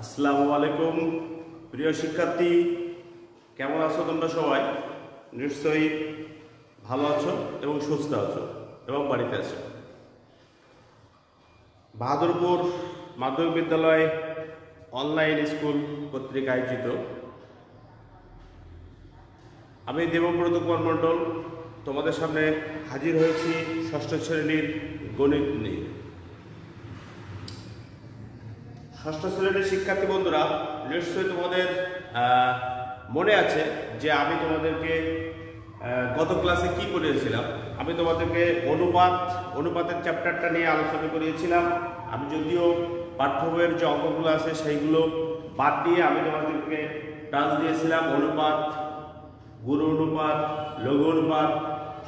আসসালামু আলাইকুম প্রিয় শিক্ষার্থী, কেমন আছো তোমরা সবাই? নিশ্চয়ই ভালো আছো এবং সুস্থ আছো এবং বাড়িতে আছো। বাহাদুরপুর মাধ্যমিক বিদ্যালয় অনলাইন স্কুল কর্তৃক আয়োজিত আমি দেবব্রত কুমার মণ্ডল তোমাদের সামনে হাজির হয়েছি ষষ্ঠ শ্রেণীর গণিত নিয়ে। ষষ্ঠ শ্রেণীর শিক্ষার্থী বন্ধুরা, নিশ্চয়ই তোমাদের মনে আছে যে আমি তোমাদেরকে গত ক্লাসে কি করিয়েছিলাম। আমি তোমাদেরকে অনুপাতের চ্যাপ্টারটা নিয়ে আলোচনা করিয়েছিলাম। আমি যদিও পাঠ্য বইয়ের যে অঙ্কগুলো আছে সেইগুলো বাদ দিয়ে আমি তোমাদেরকে টাচ দিয়েছিলাম অনুপাত, গুরু অনুপাত, লঘু অনুপাত,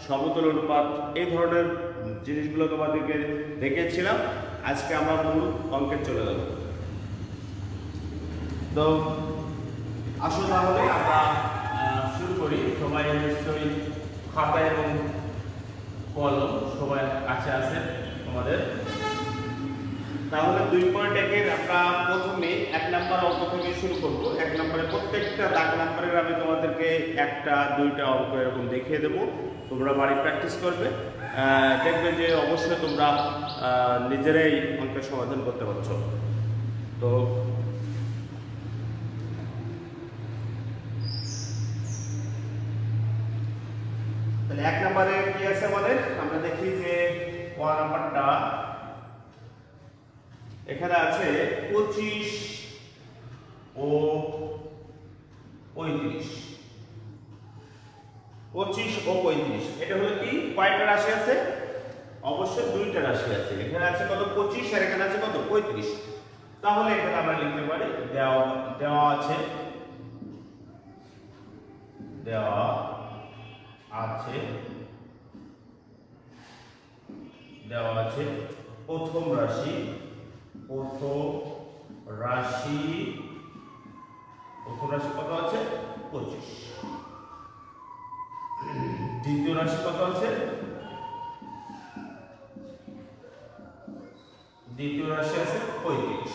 সমতল অনুপাত, এই ধরনের জিনিসগুলো তোমাদেরকে দেখিয়েছিলাম। আজকে আমরা মূল অঙ্কে চলে যাব। তো আসুন তাহলে আমরা শুরু করি। সবাই নিশ্চয়ই খাতা এবং কলম সবাই কাছে আছে তোমাদের। তাহলে 2.1 আমরা প্রথমে 1 নম্বর অঙ্ক থেকে শুরু করব। 1 নম্বরে প্রত্যেকটা দাগ নম্বরের আমি তোমাদেরকে একটা দুইটা অঙ্ক এরকম দেখিয়ে দেবো। তোমরা বাড়ি প্র্যাকটিস করবে, দেখবে যে অবশ্যই তোমরা নিজেরাই অঙ্কের সমাধান করতে পারছো। তো তাহলে 1 নম্বরে কি আছে আমাদের? আমরা দেখি যে ক নাম্বারটা এখানে আছে 25 ও 35। 25 ও 35 এটা হলো কি, কয়টা রাশি আছে? অবশ্যই দুইটা রাশি আছে। এখানে আছে কত? 25 আর এখানে আছে কত? 35। তাহলে এখানে আমরা লিখতে পারি দেওয়া আছে প্রথম রাশি কত আছে? 25। দ্বিতীয় রাশি কত আছে? দ্বিতীয় রাশি আছে 35।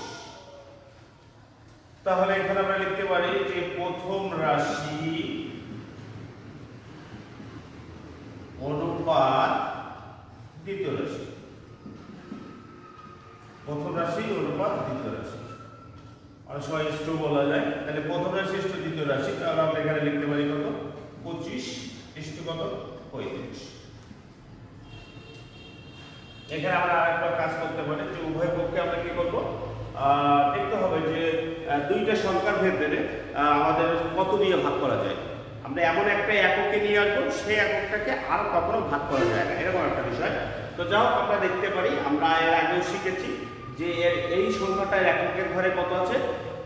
তাহলে এখানে আমরা লিখতে পারি যে প্রথম রাশি অনুপাত দ্বিতীয় রাশি। প্রথম রাশি অনুপাত দ্বিতীয় রাশি, অনেক সময় ইস্টু বলা যায়। তাহলে প্রথম রাশি ইস্টু দ্বিতীয় রাশি, তাহলে আমরা এখানে লিখতে পারি কত? 25 ইস্টু কত? 35। এখানে আমরা আরেকটা কাজ করতে পারি যে উভয় পক্ষে আমরা কি করব, দেখতে হবে যে দুইটা সংখ্যার ভেতরে আমাদের কত দিয়ে ভাগ করা যায়। আমরা এমন একটা এককে নিয়ে আসবো, সেই এককটাকে আর কখনো ভাগ করা যায় না, এরকম একটা বিষয়। তো যাও আমরা দেখতে পারি, আমরা এর আগেও শিখেছি যে এই সংখ্যাটার এককের ঘরে কত আছে?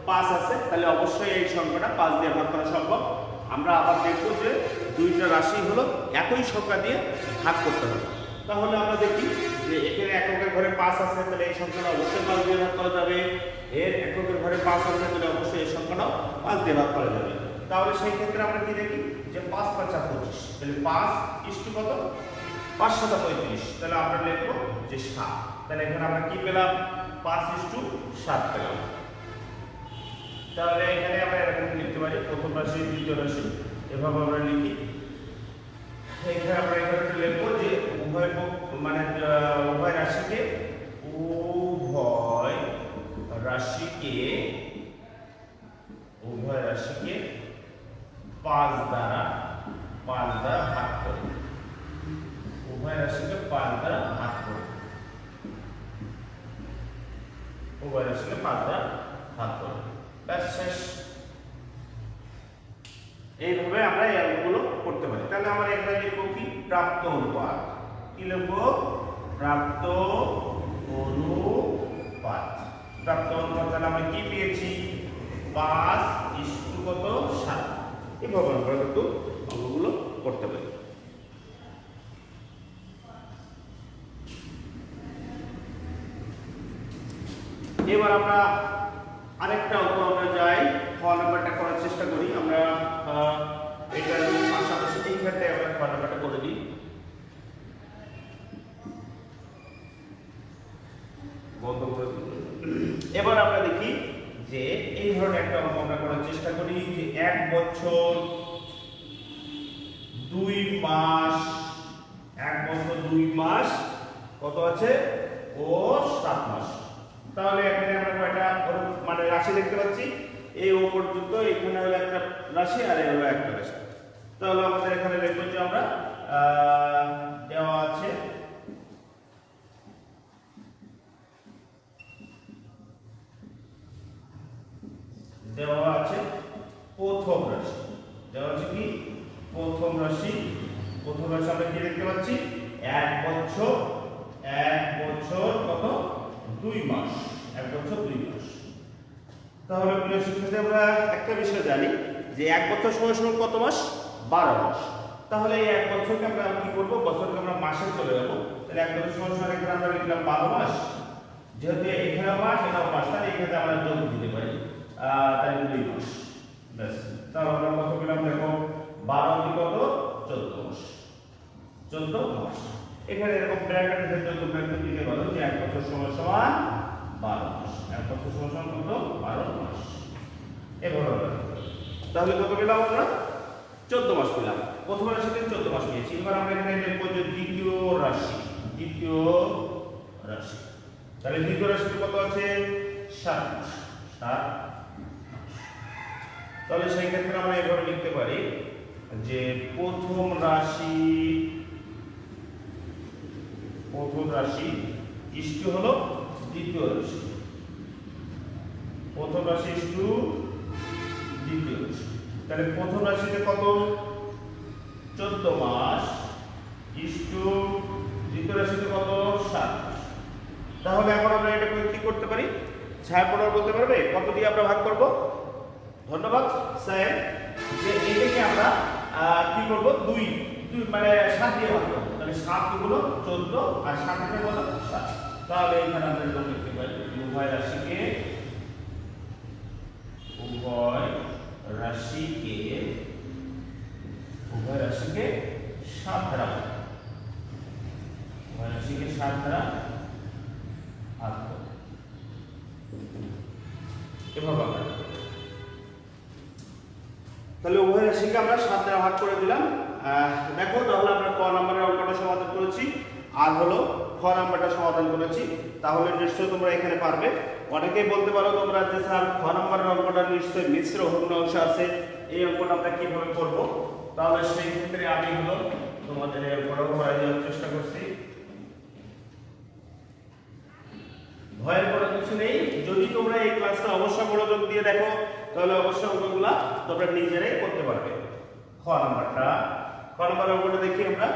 5 আছে। তাহলে অবশ্যই এই সংখ্যাটা 5 দিয়ে ভাগ করা সম্ভব। আমরা আবার দেখবো যে দুইটা রাশি হলো একই সংখ্যা দিয়ে ভাগ করতে হবে। তাহলে আমরা দেখি যে এখানে এককের ঘরে 5 আছে, তাহলে এই সংখ্যাটা অবশ্যই 5 দিয়ে ভাগ করা যাবে। এর এককের ঘরে 5 আছে, তাহলে অবশ্যই এই সংখ্যাটাও 5 দিয়ে ভাগ করা যাবে। তাহলে সেই ক্ষেত্রে আমরা কি দেখি যে 5 5 25, তাহলে 5 ইস্টু কত? 5 7 35। তাহলে আমরা লিখবো যে 7। তাহলে এখানে আমরা কি পেলাম? 5 ইস্টু 7 পেলাম। তাহলে এখানে আমরা এরকম লিখতে পারি প্রথম রাশি দ্বিতীয় রাশি, এভাবে আমরা লিখি। এখানে আমরা এখানে লিখবো যে উভয় রাশিকে 5 দ্বারা ভাগ করি। উভয় রাশিকে 5 দ্বারা ভাগ করি। ব্যাস শেষ। এইভাবে আমরা এই অঙ্কগুলো করতে পারি। তাহলে আমরা এখানে লিখবো কি? প্রাপ্ত অনুপাত। কি লিখবো? প্রাপ্ত অনুপাত। তাহলে আমরা কি পেয়েছি? 5 ইস্টু কত? 7। এইভাবে আমরা কিন্তু অঙ্কগুলো করতে পারি। এবার আমরা আরেকটা অঙ্ক আমরা যাই, খ নাম্বারটা করার চেষ্টা করি। আমরা এটার পাশাপাশি এইখানটায় আমরা খ নাম্বারটা করে দিই। বন্ধ করে দিই। এবার আমরা দেখি যে যে এই ধরনের একটা অঙ্ক আমরা করার চেষ্টা করি যে 1 বছর 2 মাস 1 বছর 2 মাস কত আছে ও 7 মাস। তাহলে এখানে আমরা কয়টা মানে রাশি দেখতে পাচ্ছি, এই ও পর্যন্ত এখানে হলো একটা রাশি আর এই হলো একটা রাশি। তাহলে আমাদের এখানে দেখব যে আমরা দেওয়া আছে প্রথম রাশি, দেওয়া আছে কি প্রথম রাশি। প্রথম রাশি আমরা কি দেখতে পাচ্ছি 1 বছর কত 2 মাস, 1 বছর 2 মাস। তাহলে প্রিয় শিক্ষার্থী আমরা একটা বিষয় জানি যে 1 বছর সময় সময় কত মাস 12 মাস। তাহলে এই 1 বছরকে আমরা কি করব, বছরকে আমরা মাসে চলে যাব। তাহলে 1 বছর সময় সময় এখানে আমরা লিখলাম 12 মাস, যেহেতু এখানে মাস এটাও মাস, তাহলে এখানে আমরা যোগ দিতে পারি তাই 2 মাস ব্যাস। তাহলে আমরা কত পেলাম দেখো 12 কি কত 14 মাস, 14 মাস। এখানে এরকম ব্র্যাকেটের ভিতরে তো ব্র্যাকেট দিতে পারো যে 1 বছর সময় সমান 12 মাস, 1 বছর সময় সমান কত 12 মাস এভাবে। তাহলে কত পেলাম আমরা 14 মাস পেলাম। প্রথম রাশিতে 14 মাস পেয়েছি। এবার আমরা এখানে লিখব যে দ্বিতীয় রাশি, দ্বিতীয় রাশি। তাহলে দ্বিতীয় রাশিতে কত আছে 7 মাস, 7। তাহলে সেই ক্ষেত্রে আমরা এভাবে লিখতে পারি যে প্রথম রাশি ইষ্টু হলো দ্বিতীয় রাশি, প্রথম রাশি ইষ্টু দ্বিতীয় রাশি। তাহলে প্রথম রাশিতে কত 14 মাস ইষ্টু দ্বিতীয় রাশিতে কত 7 মাস। তাহলে এখন আমরা এটা কি করতে পারি, ছায়াপড়া বলতে পারবে কত দিয়ে আমরা ভাগ করব? ধন্যবাদ স্যার। যে এটাকে আমরা কি করব 2 মানে 7 দিয়ে ভাগ করব। তাহলে 7 গুলো 14 আর 7 এর কত 7। তাহলে এখানে আমরা এটা লিখতে পারি উভয় রাশিকে 7 দ্বারা, উভয় রাশিকে 7 দ্বারা ভাগ করব। এভাবে আমরা তাহলে উভয় রাশিকে আমরা 7 দ্বারা ভাগ করে দিলাম। দেখো তাহলে আমরা ক নম্বরের অঙ্কটা সমাধান করেছি আর হলো খ নম্বরটা সমাধান করেছি। তাহলে নিশ্চয়ই তোমরা এখানে পারবে। অনেকেই বলতে পারো তোমরা যে স্যার খ নম্বরের অঙ্কটা নিশ্চয়ই মিশ্র ভগ্নাংশ আছে, এই অঙ্কটা আমরা কিভাবে করব? তাহলে সেই ক্ষেত্রে আমি হলো তোমাদের এই অঙ্কটা করার চেষ্টা করছি। ভয়ের কোনো কিছু নেই, যদি তোমরা এই ক্লাসটা অবশ্যই মনোযোগ দিয়ে দেখো তাহলে অবশ্যই অঙ্কগুলা তোমরা নিজেরাই করতে পারবে। খ নাম্বারটা, খ নাম্বার অঙ্কটা দেখি আমরা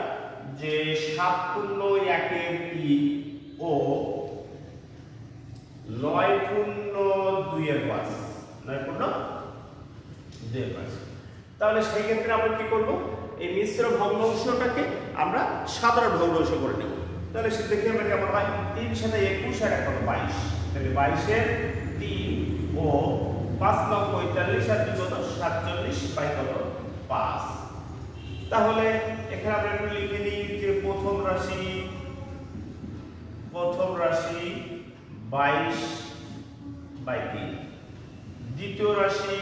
যে 7.1 ও 9.2 9.2 তাহলে সেই ক্ষেত্রে আমরা কি করব, এই মিশ্র ভগ্নাংশটাকে আমরা সাধারণ ভগ্নাংশ করে নেব। তাহলে সে দেখি আমরা কেমন হয় 3 × 7 = 21 আর 22। তাহলে 22 এর 3 ও 5 × 9 = 45 আর 2 কত 47 বাই কত 5। তাহলে এখানে আমরা একটু লিখে নিই যে প্রথম রাশি 22 বাই 3, দ্বিতীয় রাশি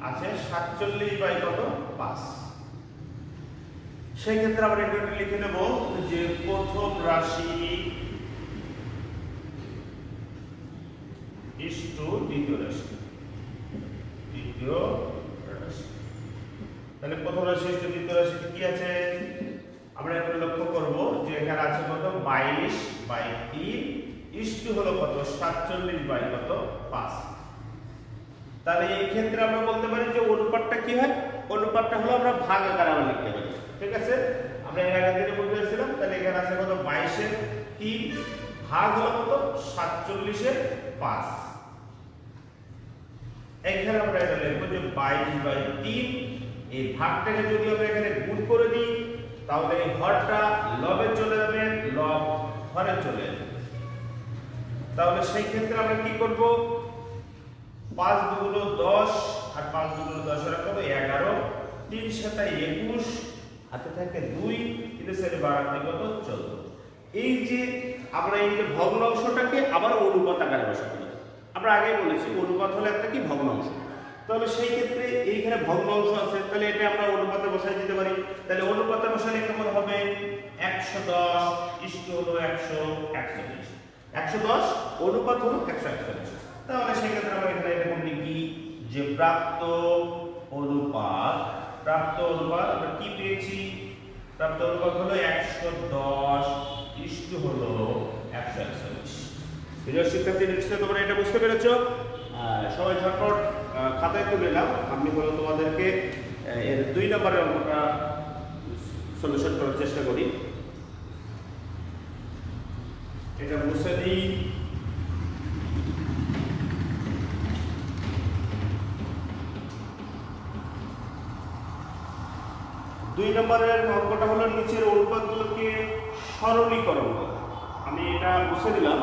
আছে 47 বাই কত 5। সেই ক্ষেত্রে আমরা একটু লিখে নেব যে প্রথম রাশি ইষ্টু দ্বিতীয় রাশি, তাহলে প্রথম রাশি ইষ্টু দ্বিতীয় রাশিতে কি আছে আমরা একটু লক্ষ্য করব যে এখানে আছে কত 22 বাই 3 ইষ্টু হলো কত 47 বাই কত 5। তাহলে এই ক্ষেত্রে আমরা বলতে পারি যে অনুপাতটা কি হয়, অনুপাতটা হলো আমরা ভাগ আকারে আমরা লিখতে পারি। ঠিক আছে, আমরা এর আগে দিনে বলতে ছিলাম। তাহলে এখানে আছে কত 22 এর 3 ভাগ হলো কত 47 এর 5। এখানে আমরা এটা লিখব যে 22 বাই 3, এই ভাগটাকে যদি আমরা এখানে গুণ করে দিই তাহলে হরটা লবে চলে যাবে, লব হরে চলে যাবে। তাহলে সেই ক্ষেত্রে আমরা কি করব 5 দুগুণ 10 আর 5 দুগুণ 10 এর কত 11, 3 × 7 = 21, হাতে থাকে 2, 3 × 4 = 12 কত 14। এই যে আমরা এই যে ভগ্নাংশটাকে আবার অনুপাত আকারে বসাতে পারি। আমরা আগেই বলেছি অনুপাত হলো একটা কি ভগ্নাংশ। তাহলে সেই ক্ষেত্রে এইখানে ভগ্নাংশ আছে, তাহলে এটা আমরা অনুপাতে বসাই দিতে পারি। তাহলে অনুপাতে বসালে কেমন হবে? 110 ইস্টু হলো 100 140। 110 অনুপাত হলো 141। তাহলে সেই ক্ষেত্রে আমরা এখানে এরকম লিখি যে প্রাপ্ত অনুপাত আমরা কি পেয়েছি? প্রাপ্ত অনুপাত হলো 110 ইস্টু হলো 141। প্রিয় শিক্ষার্থী, নিশ্চয়ই তোমরা এটা বুঝতে পেরেছো। সবাই ঝটপট খাতায় তুলে নাও। আমি হলো তোমাদেরকে এর 2 নম্বরের অঙ্কটা সলিউশন করার চেষ্টা করি। এটা বুঝতে দিই। দুই নম্বরের অঙ্কটা হলো নিচের অনুপাতগুলোকে সরলীকরণ করা। আমি এটা বুঝে দিলাম।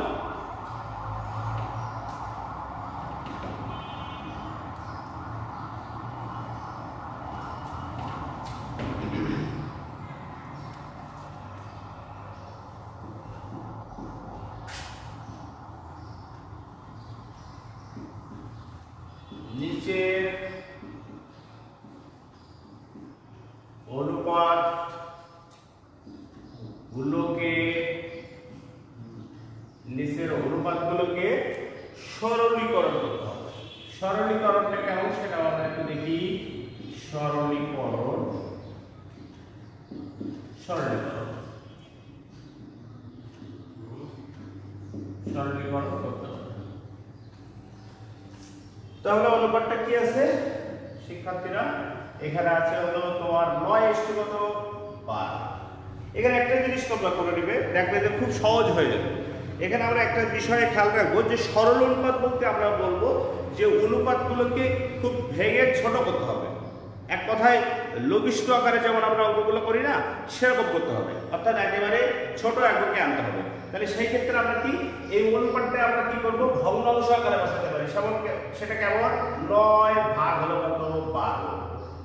নিচের অনুপাত গুলোকে সরলীকরণ করতে হবে। সরলীকরণটা কেমন সেটা আমরা একটু দেখি। সরলীকরণ করতে হবে। তাহলে অনুপাতটা কি আছে শিক্ষার্থীরা? এখানে আছে হলো তোমার 9:12। এখানে একটা জিনিস তোমরা করে নিবে, দেখবে যে খুব সহজ হয়ে যাবে। এখানে আমরা একটা বিষয়ে খেয়াল রাখবো যে সরল অনুপাত বলতে আমরা বলবো যে অনুপাতগুলোকে খুব ভেঙে ছোট করতে হবে। এক কথায় লঘিষ্ঠ আকারে যেমন আমরা অঙ্কগুলো করি না, সেরকম করতে হবে, অর্থাৎ একেবারে ছোট এককে আনতে হবে। তাহলে সেই ক্ষেত্রে আমরা কি এই অনুপাতটা আমরা কি করব? ভগ্নাংশ আকারে বসাতে পারি। সেটা কেমন? 9 ভাগ হলো কত? 12।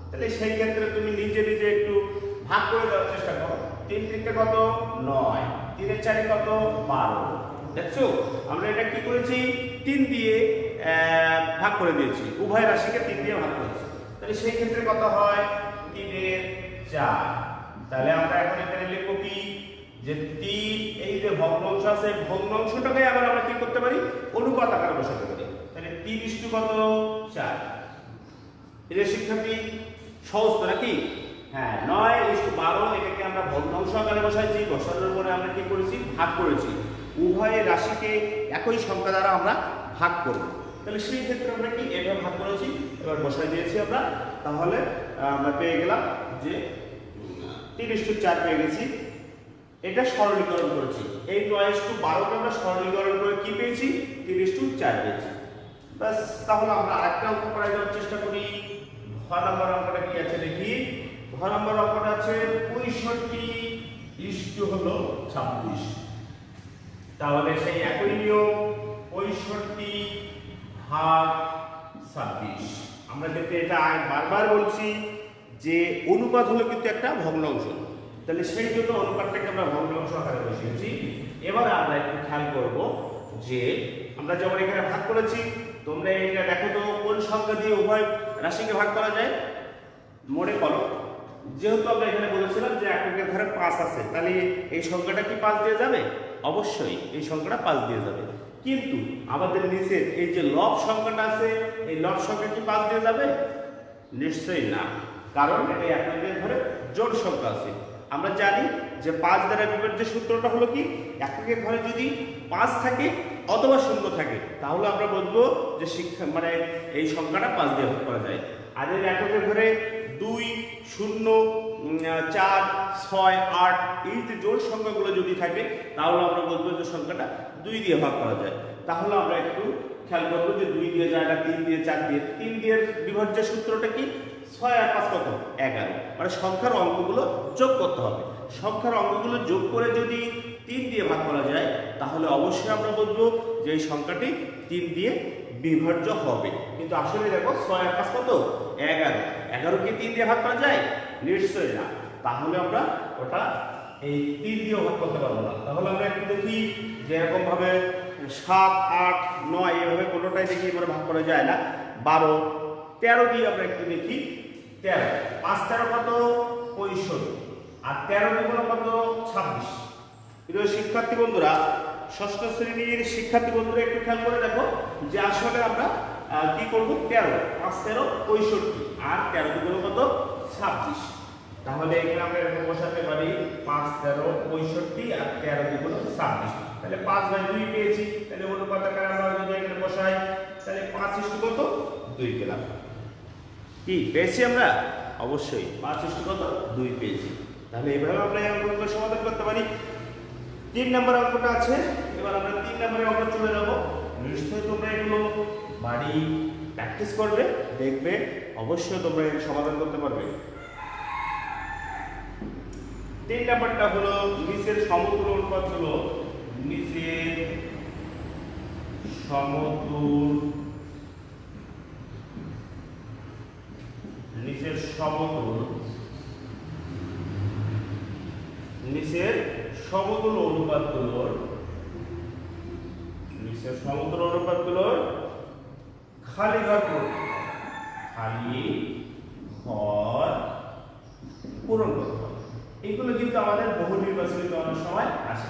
তাহলে সেই ক্ষেত্রে তুমি নিজে নিজে একটু ভাগ করে দেওয়ার চেষ্টা করো। 3 3 কত? 9, 3 4 কত? 12। দেখছো আমরা এটা কি করেছি? 3 দিয়ে ভাগ করে দিয়েছি, উভয় রাশিকে 3 দিয়ে ভাগ করেছি। তাহলে সেই ক্ষেত্রে কত হয়? 3 এর 4। তাহলে আমরা এখন এখানে লিখব কি যে 3, এই যে ভগ্নাংশ আছে ভগ্নাংশটাকে আবার আমরা কি করতে পারি? অনুপাত আকারে বসাতে পারি। তাহলে 3 কত? 4। এটা শিক্ষার্থী সহজ তো নাকি? হ্যাঁ, 9:12 এটাকে আমরা ভগ্নাংশ আকারে বসাইছি। বসানোর পরে আমরা কি করেছি? ভাগ করেছি। উভয় রাশিকে একই সংখ্যা দ্বারা আমরা ভাগ করব। তাহলে সেই ক্ষেত্রে আমরা কি এটা ভাগ করেছি, এবার বসাই দিয়েছি আমরা। তাহলে আমরা পেয়ে গেলাম যে 3:4 পেয়ে গেছি। এটা সরলীকরণ করেছি। এই 9:12কে আমরা সরলীকরণ করে কি পেয়েছি? 3:4 পেয়েছি। বাস, তাহলে আমরা আরেকটা অঙ্ক করার চেষ্টা করি। ঘ নম্বর অঙ্কটা কি আছে দেখি। ঘ নম্বর অঙ্কটা আছে 65 হলো 26। তাহলে সেই একই নিয়ম 65 ভাগ 26। আমরা কিন্তু এটা বারবার বলছি যে অনুপাত হলো কিন্তু একটা ভগ্নাংশ। তাহলে সেই জন্য অনুপাতটাকে আমরা ভগ্নাংশ আকারে বসিয়েছি। এবার আমরা একটু খেয়াল করব যে আমরা যেমন এখানে ভাগ করেছি, তোমরা এটা দেখো তো কোন সংখ্যা দিয়ে উভয় রাশিকে ভাগ করা যায়? মনে করো, যেহেতু আমরা এখানে বলেছিলাম যে এককের ধারে 5 আছে, তাহলে এই সংখ্যাটা কি 5 দিয়ে যাবে? অবশ্যই এই সংখ্যাটা 5 দিয়ে যাবে। কিন্তু আমাদের নিচের এই যে লব সংখ্যাটা আছে, এই লব সংখ্যা কি 5 দিয়ে যাবে? নিশ্চয়ই না, কারণ এটা এককের ধারে জোড় সংখ্যা আছে। আমরা জানি যে 5 দ্বারা বিভাজ্য সূত্রটা হলো কি, এককের ঘরে যদি 5 থাকে অথবা 0 থাকে তাহলে আমরা বলবো যে এই সংখ্যাটা 5 দিয়ে ভাগ করা যায়। আর এই এককের ঘরে 2, 0, 4, 6, 8 এই যে জোড় সংখ্যাগুলো যদি থাকে তাহলে আমরা বলবো যে সংখ্যাটা 2 দিয়ে ভাগ করা যায়। তাহলে আমরা একটু খেয়াল করবো যে 2 দিয়ে যায় না, 3 দিয়ে, 4 দিয়ে। 3 দিয়ে বিভাজ্য সূত্রটা কি? 6 আর 5 কত? 11। মানে সংখ্যার অঙ্কগুলো যোগ করতে হবে। সংখ্যার অঙ্কগুলো যোগ করে যদি 3 দিয়ে ভাগ করা যায় তাহলে অবশ্যই আমরা বলবো যে এই সংখ্যাটি 3 দিয়ে বিভাজ্য হবে। কিন্তু আসলে দেখো 6 আর 5 কত? 11। 11 কি 3 দিয়ে ভাগ করা যায়? নিশ্চয়ই না। তাহলে আমরা ওটা এই 3 দিয়ে ভাগ করতে পারবো না। তাহলে আমরা একটু দেখি যে এরকম ভাবে 7 8 9 এইভাবে কোনোটাই দেখি এবারে ভাগ করা যায় না। 12 13 দিয়ে আমরা একটু দেখি 13 5 13 কত 65 আর 13 দ্বিগুণ কত 26। প্রিয় শিক্ষার্থী বন্ধুরা, ষষ্ঠ শ্রেণীর শিক্ষার্থী বন্ধুরা একটু খেয়াল করে দেখো যে আসলে আমরা কি করব 13 5 13 65 আর 13 দ্বিগুণ কত 26। তাহলে এখানে আমরা এরকম বসাতে পারি 5 13 65 আর 13 দ্বিগুণ 26। তাহলে 5/2 পেয়েছি। তাহলে অনুপাত আকারে আমরা যদি এখানে বসাই তাহলে 5 কত 2 পেলাম। কি পেয়েছি আমরা? অবশ্যই 5 কত 2 পেয়েছি। তাহলে এইভাবে আমরা এই অঙ্কগুলো সমাধান করতে পারি। 3 নম্বর অঙ্কটা আছে, এবার আমরা 3 নম্বরের অঙ্ক চলে যাব। নিশ্চয়ই তোমরা এগুলো বাড়ি প্র্যাকটিস করবে, দেখবে অবশ্যই তোমরা এর সমাধান করতে পারবে। 3 নম্বরটা হলো নিচের সমতুল অনুপাত হলো নিচের সমতুল অনুপাতগুলোর খালি ঘর পূরণ করতে হবে। এইগুলো কিন্তু আমাদের বহু নির্বাচনিত অনেক সময় আসে।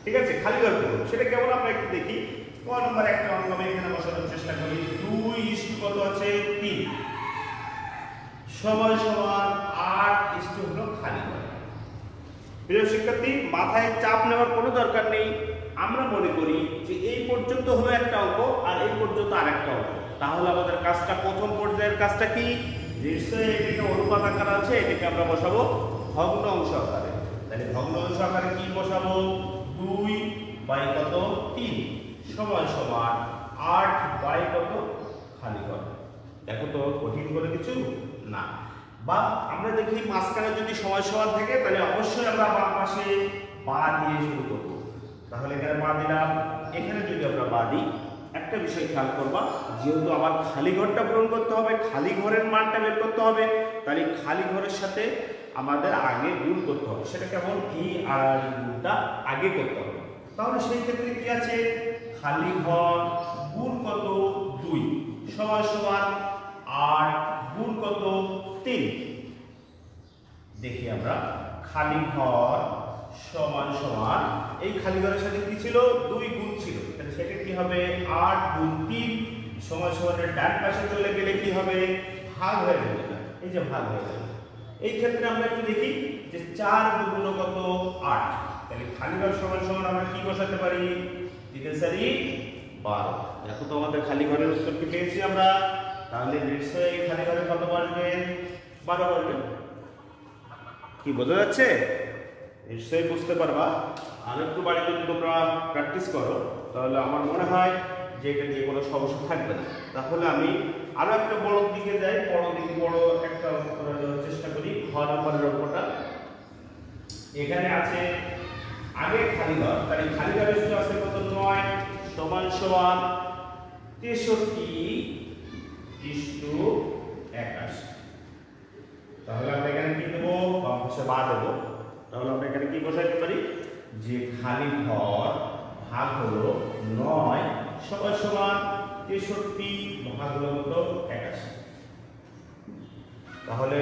ঠিক আছে, খালি ঘর পূরণ সেটা কেমন আমরা একটু দেখি। ক নম্বর একটা অঙ্ক আমি এখানে বসানোর চেষ্টা করি। 2 কত আছে 3 সমান 8 হলো খালি ঘর। প্রিয় শিক্ষার্থী, মাথায় চাপ নেওয়ার কোনো দরকার নেই। আমরা মনে করি যে এই পর্যন্ত হলো একটা অঙ্ক আর এই পর্যন্ত আরেকটা অঙ্ক। তাহলে আমাদের কাজটা প্রথম পর্যায়ের কাজটা কি? নিশ্চয়ই এটাকে অনুপাত আকার আছে, এটাকে আমরা বসাবো ভগ্ন অংশ আকারে। তাহলে ভগ্ন অংশ আকারে কি বসাবো? 2 বাই কত 3 সমান 8 বাই কত খালি ঘর। দেখো তো কঠিন করে কিছু না। বা আমরা দেখি মাঝখানে যদি সময় সমান থাকে তাহলে অবশ্যই আমরা বাম পাশে বা দিয়ে শুরু করব। তাহলে এখানে বা দিলাম, এখানে যদি আমরা বা দিই একটা বিষয় খেয়াল করবা, যেহেতু আমার খালি ঘরটা পূরণ করতে হবে, খালি ঘরের মানটা বের করতে হবে, তাহলে খালি ঘরের সাথে আমাদের আগে গুণ করতে হবে। সেটা কেমন? এই আর গুণটা আগে করতে হবে। তাহলে সেই ক্ষেত্রে কি আছে? খালি ঘর গুণ কত 2 সমান 8 গুণ কত 3। দেখি আমরা খালি ঘর সমান এই খালি ঘরের সাথে কি ছিল? 2 গুণ ছিল। তাহলে সেটা কি হবে? 8 গুণ 3 সমান এর ডান পাশে চলে গেলে কি হবে? ভাগ হয়ে যাবে। এই যে ভাগ হয়ে যাবে। এই ক্ষেত্রে আমরা একটু দেখি যে 4 গুণ কত 8। তাহলে খালি ঘর সমান আমরা কি বসাতে পারি? 3 12। দেখো তো আমাদের খালি ঘরের উত্তর কি পেয়েছি আমরা? তাহলে নিশ্চয়ই এই খালি ঘরে কত বসবে? 12 বসবে। কি বোঝা যাচ্ছে? নিশ্চয়ই বুঝতে পারবা। আর একটু বাড়ি যদি তোমরা প্র্যাকটিস করো তাহলে আমার মনে হয় যে এটা নিয়ে কোনো সমস্যা থাকবে না। তাহলে আমি আরো একটা বড় দিকে যাই, বড় একটা অঙ্ক করার চেষ্টা করি। খ নম্বরের অঙ্কটা এখানে আছে আগে খালি ঘর, তাহলে খালি ঘরের শুধু আছে কত 9 সমান 63:81। তাহলে আমরা এখানে কি দেবো? বাম পাশে বা দেবো। তাহলে আমরা এখানে কি বসাইতে পারি? যে খালি ঘর ভাগ হলো 9 সমান 63 ভাগ হলো কত 81। তাহলে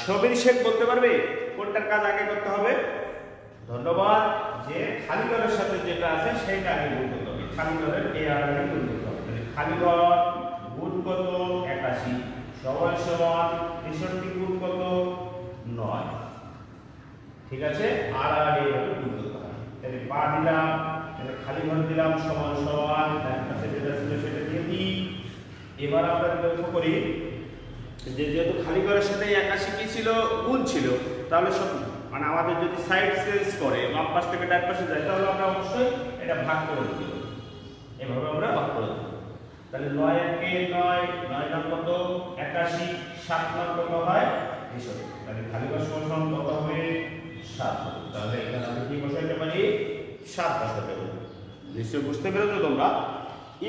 সবির শেখ বলতে পারবে কোনটার কাজ আগে করতে হবে? ধন্যবাদ। যে খালি ঘরের সাথে যেটা আছে সেটা আগে গুণ করতে হবে। খালি ঘরের এ আর আগে গুণ করতে হবে। তাহলে খালি ঘর গুণ কত 81 সমান 63 গুণ কত 9। ঠিক আছে, আর এইভাবে গুণ করতে হবে। তাহলে পা দিলাম, তাহলে খালি ঘর দিলাম সমান তার পাশে যেটা ছিল সেটা দিয়ে দিই। এবার আমরা লক্ষ্য করি যে যেহেতু খালি ঘরের সাথে 81 কি ছিল? গুণ ছিল। তাহলে সব মানে আমাদের যদি সাইড চেঞ্জ করে বাম পাশ থেকে ডান পাশে যায় তাহলে আমরা অবশ্যই এটা ভাগ করে দেব। এভাবে আমরা ভাগ করে দেব। তাহলে 9 কে 9 9 কত 81 7 কত হয় 63। তাহলে খালি ঘর সমান কত হবে? 7। তাহলে এখানে আমরা কি বসাইতে পারি? 7 বসাতে পারি। নিশ্চয়ই বুঝতে পেরেছো তোমরা?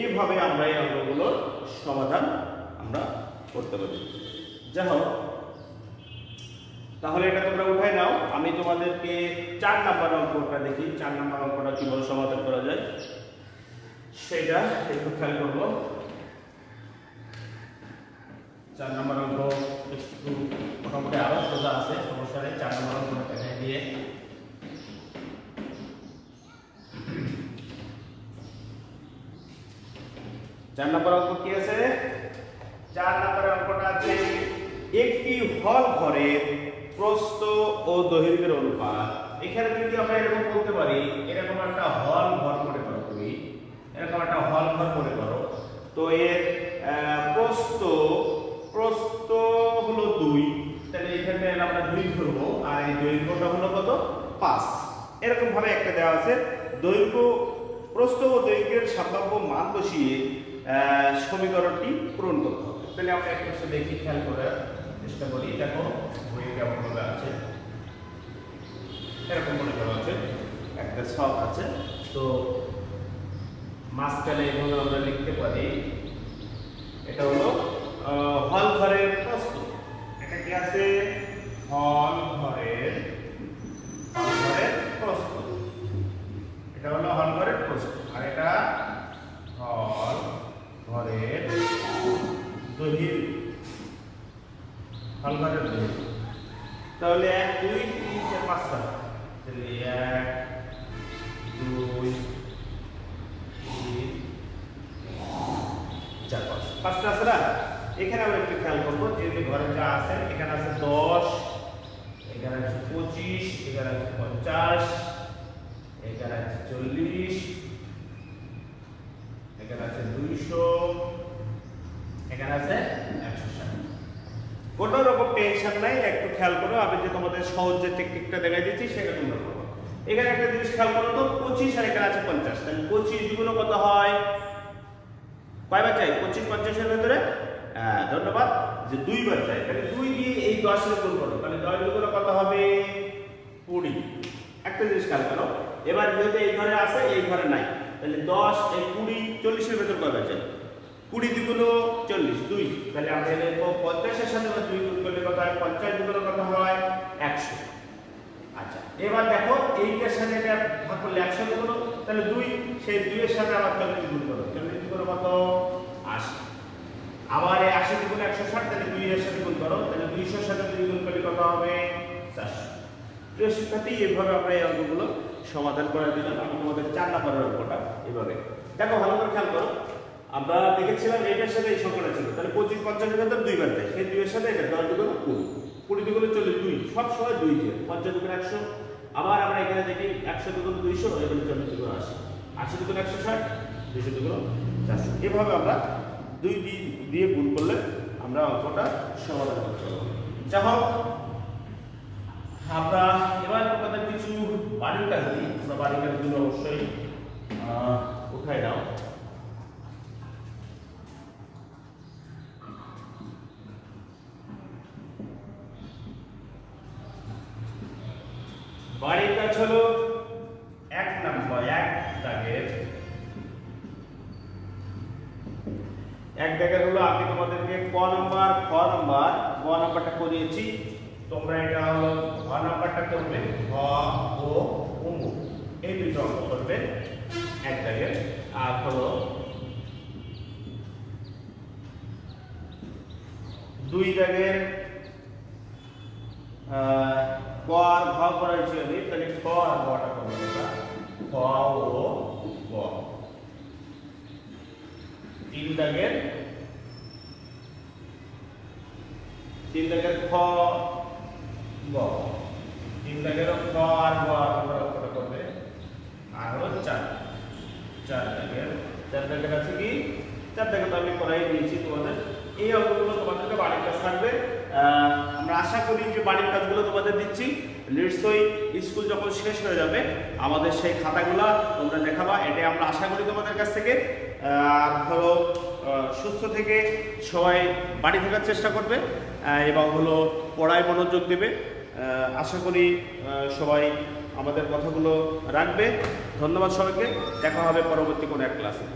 এইভাবে আমরা এই অঙ্কগুলোর সমাধান আমরা করতে পারি। যাই হোক, তাহলে এটা তোমরা উঠাই নাও। আমি তোমাদেরকে 4 নাম্বার অঙ্কটা দেখি, 4 নাম্বার অঙ্কটা কিভাবে সমাধান করা যায় সেটা একটু খেয়াল করবো। 4 নাম্বার অঙ্ক একটু মোটামুটি আরো সোজা আছে, সমস্যা নেই। 4 নাম্বার অঙ্কটা দেখাই দিয়ে 4 নাম্বার অঙ্ক কি আছে? 4 নাম্বার অঙ্কটা আছে একটি হল ঘরের প্রস্থ ও দৈর্ঘ্যের অনুপাত। এখানে যদি আমরা এরকম বলতে পারি, এরকম একটা হল ঘর মনে করো, তুমি এরকম একটা হল ঘর মনে করো, তো এর প্রস্থ হলো 2, তাহলে এখানে আমরা 2 ধরবো, আর এই দৈর্ঘ্যটা হলো কত? 5। এরকম ভাবে একটা দেওয়া আছে। প্রস্থ ও দৈর্ঘ্যের সম্ভাব্য মান বসিয়ে সমীকরণটি পূরণ করতে হবে। তাহলে আমরা একটু দেখি, খেয়াল করার চেষ্টা করি। দেখো বইয়ে কেমন ভাবে আছে, এরকম মনে করা আছে একটা ছক আছে, তো মাঝখানে এভাবে আমরা লিখতে পারি এটা হলো হল ঘরের প্রস্থ। এটা কি আছে? হল ঘরের প্রস্থ। এটা হলো হল ঘরের প্রস্থ, আর এটা হল ঘরের দৈর্ঘ্য, হল ঘরের দৈর্ঘ্য। তাহলে 1 2 3 4 5টা, তাহলে 1 2 3 4 5টা আছে না? এখানে আমরা একটু খেয়াল করবো যে ঘরে যা আছে, এখানে আছে 10, এখানে আছে 25, এখানে আছে 50, এখানে আছে 40, এখানে আছে 200, এখানে আছে 160। কোনো রকম টেনশন নাই, একটু খেয়াল করো। আমি যে তোমাদের সহজ যে টেকনিকটা দেখাই দিচ্ছি সেটা তোমরা করো। এখানে একটা জিনিস খেয়াল করো তো, 25 আর এখানে আছে 50, তাহলে 25 দ্বিগুণ কত হয়? কয়বার চাই? 25 50 এর ভিতরে ধন্যবাদ, যে 2 বার চাই। তাহলে 2 দিয়ে এই 10 এর গুণ করো, তাহলে 10 দ্বিগুণ কত হবে? 20। একটা জিনিস খেয়াল করো, এবার যেহেতু এই ঘরে আছে, এই ঘরে নাই, তাহলে 10 এই 20 40 এর ভিতর কয়বার চাই? 20 দ্বিগুণ 40, 2। তাহলে আমরা লিখবো 50 এর সাথে 2 গুণ করলে কত হয়? 50 দ্বিগুণ কত হয়? 100। আচ্ছা, এবার দেখো এইটার সাথে এটা ভাগ করলে 100 দ্বিগুণ, তাহলে 2, সেই 2 এর সাথে আবার 40 গুণ করো, 40 দ্বিগুণ কত? 80। আবার এই 80 দ্বিগুণ 160, তাহলে 2 এর সাথে গুণ করো, তাহলে 200 এর সাথে 2 গুণ করলে কত হবে? 400। প্রিয় শিক্ষার্থী, এইভাবে আমরা এই অঙ্কগুলো সমাধান করে দিলাম। আমি তোমাদের 4 নাম্বারের অঙ্কটা এভাবে দেখো, ভালো করে খেয়াল করো। আমরা দেখেছিলাম এটার সাথে এই সংখ্যাটা ছিল, তাহলে 25 50 এর ভিতর 2 বার যায়, সেই 2 এর সাথে এটা 10 দ্বিগুণ 20, 20 দ্বিগুণ 40, 2 সব সময় 2 দিয়ে 50 দ্বিগুণ 100। আবার আমরা এখানে দেখি 100 দ্বিগুণ 200, এখানে 40 দ্বিগুণ 80, 80 দ্বিগুণ 160, 200 দ্বিগুণ 400। এভাবে আমরা 2 দিয়ে গুণ করলে আমরা অঙ্কটা সমাধান করতে পারবো। যা হোক, আমরা এবার তোমাদের কিছু বাড়ির কাজ দিই। আমরা বাড়ির কাজগুলো অবশ্যই উঠাই নাও। বাড়ির কাজ হলো 1 নাম্বার, 1 দাগের হলো আমি তোমাদেরকে ক নাম্বার, খ নাম্বার, গ নাম্বারটা করিয়েছি। তোমরা এটা হলো ঘ নাম্বারটা করবে, ঘ ও অঙ্ক, এই দুটো অঙ্ক করবে 1 দাগের। আর হলো 2 দাগের ক আর ঘ করাইছি আমি, তাহলে খ আর গটা করবো, খ ও গ। 3 দাগের খ গ, 3 দাগের খ আর গ তোমরা অঙ্কটা করবে। আর হলো 4 দাগের আছে কি? 4 দাগের তো আমি করাই দিয়েছি তোমাদের। এই অঙ্কগুলো তোমাদেরকে বাড়ির কাজ থাকবে। আমরা আশা করি যে বাড়ির কাজগুলো তোমাদের দিচ্ছি, নিশ্চয়ই স্কুল যখন শেষ হয়ে যাবে আমাদের সেই খাতাগুলো তোমরা দেখাবা, এটাই আমরা আশা করি তোমাদের কাছ থেকে। আর হলো সুস্থ থেকে সবাই বাড়ি থাকার চেষ্টা করবে এবং হলো পড়ায় মনোযোগ দেবে। আশা করি সবাই আমাদের কথাগুলো রাখবে। ধন্যবাদ সবাইকে, দেখা হবে পরবর্তী কোনো এক ক্লাসে।